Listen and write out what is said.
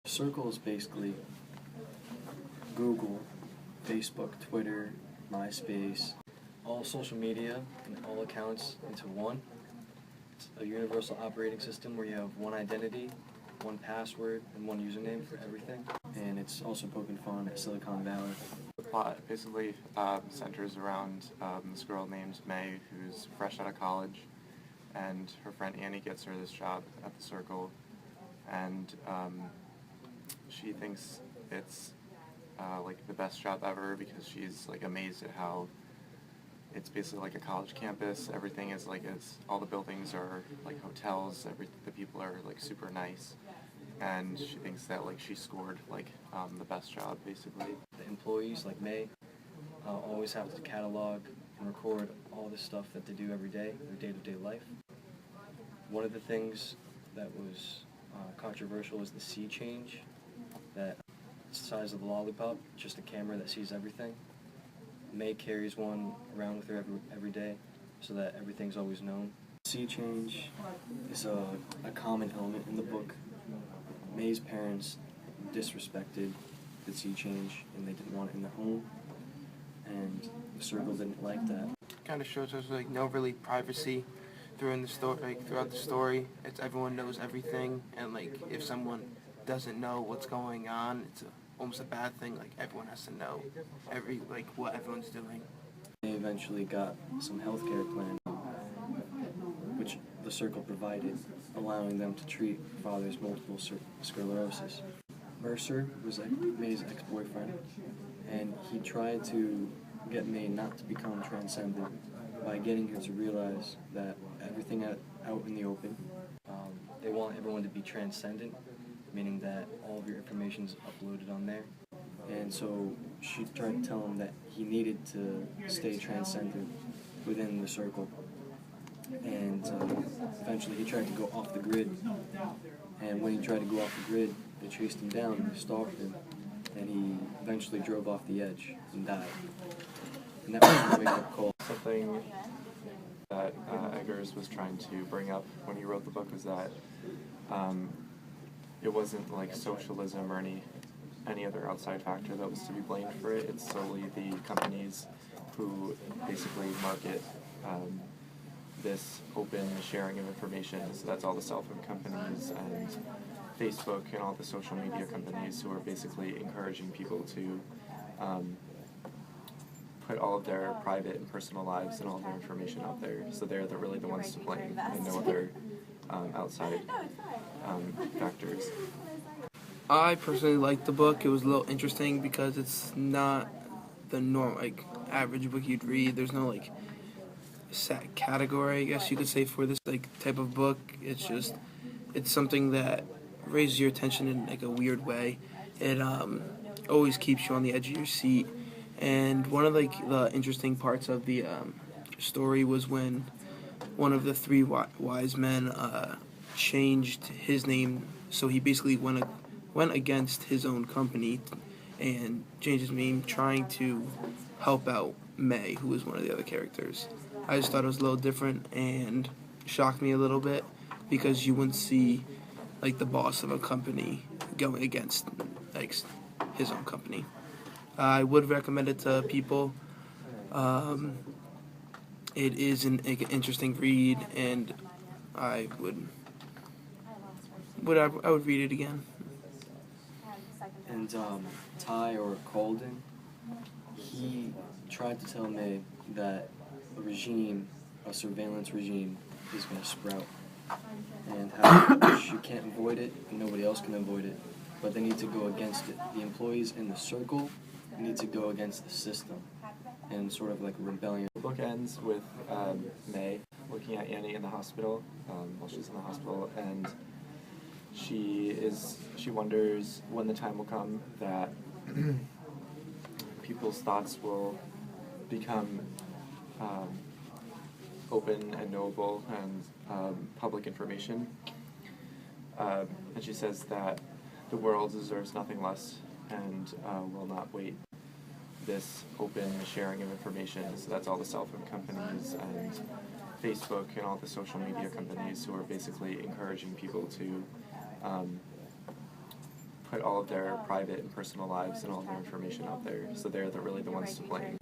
Circle is basically Google, Facebook, Twitter, MySpace, all social media and all accounts into one. It's a universal operating system where you have one identity, one password, and one username for everything. And it's also poking fun at Silicon Valley. The plot basically centers around this girl named May, who's fresh out of college, and her friend Annie gets her this job at the Circle, and she thinks it's like the best job ever because she's like amazed at how it's basically like a college campus. Everything is like all the buildings are like hotels. The people are like super nice, and she thinks that like she scored like the best job basically. The employees, like May, always have to catalog and record all the stuff that they do every day, their day-to-day life. One of the things that was controversial was the sea change, that it's the size of a lollipop, just a camera that sees everything. May carries one around with her every day so that everything's always known. Sea change is a common element in the book. May's parents disrespected the sea change and they didn't want it in their home, and the Circle didn't like that. Kind of shows there's like no really privacy throughout the story. It's everyone knows everything, and like if someone doesn't know what's going on, it's almost a bad thing. Like everyone has to know what everyone's doing. They eventually got some healthcare plan, which the Circle provided, allowing them to treat father's multiple sclerosis. Mercer was May's ex-boyfriend, and he tried to get May not to become transcendent by getting her to realize that everything out in the open. They want everyone to be transcendent, meaning that all of your information is uploaded on there. And so she tried to tell him that he needed to stay transcendent within the Circle. And eventually he tried to go off the grid. And when he tried to go off the grid, they chased him down and stalked him. And he eventually drove off the edge and died. And that was the wake-up call. Something that Eggers was trying to bring up when he wrote the book was that it wasn't like socialism or any other outside factor that was to be blamed for it. It's solely the companies who basically market this open sharing of information. So that's all the cell phone companies and Facebook and all the social media companies who are basically encouraging people to put all of their private and personal lives and all their information out there. So they're really the ones to blame, and no other outside factors. I personally liked the book. It was a little interesting because it's not the average book you'd read. There's no set category, I guess you could say, for this type of book. It's something that raises your attention in a weird way. It always keeps you on the edge of your seat. And one of the interesting parts of the story was when one of the three wise men changed his name, so he basically went against his own company and changed his name, trying to help out May, who was one of the other characters. I just thought it was a little different and shocked me a little bit because you wouldn't see the boss of a company going against his own company. I would recommend it to people. It is an interesting read, and I would read it again. And Ty, or Colden, he tried to tell May that a surveillance regime, is going to sprout, and how she can't avoid it and nobody else can avoid it, but they need to go against it. The employees in the Circle need to go against the system, and sort of like a rebellion. The book ends with May looking at Annie in the hospital while she's in the hospital, and she wonders when the time will come that people's thoughts will become open and knowable and public information. And she says that the world deserves nothing less and will not wait this open sharing of information. So that's all the cell phone companies and Facebook and all the social media companies who are basically encouraging people to put put all of their private and personal lives and all of their information out there, so they're really the ones to blame.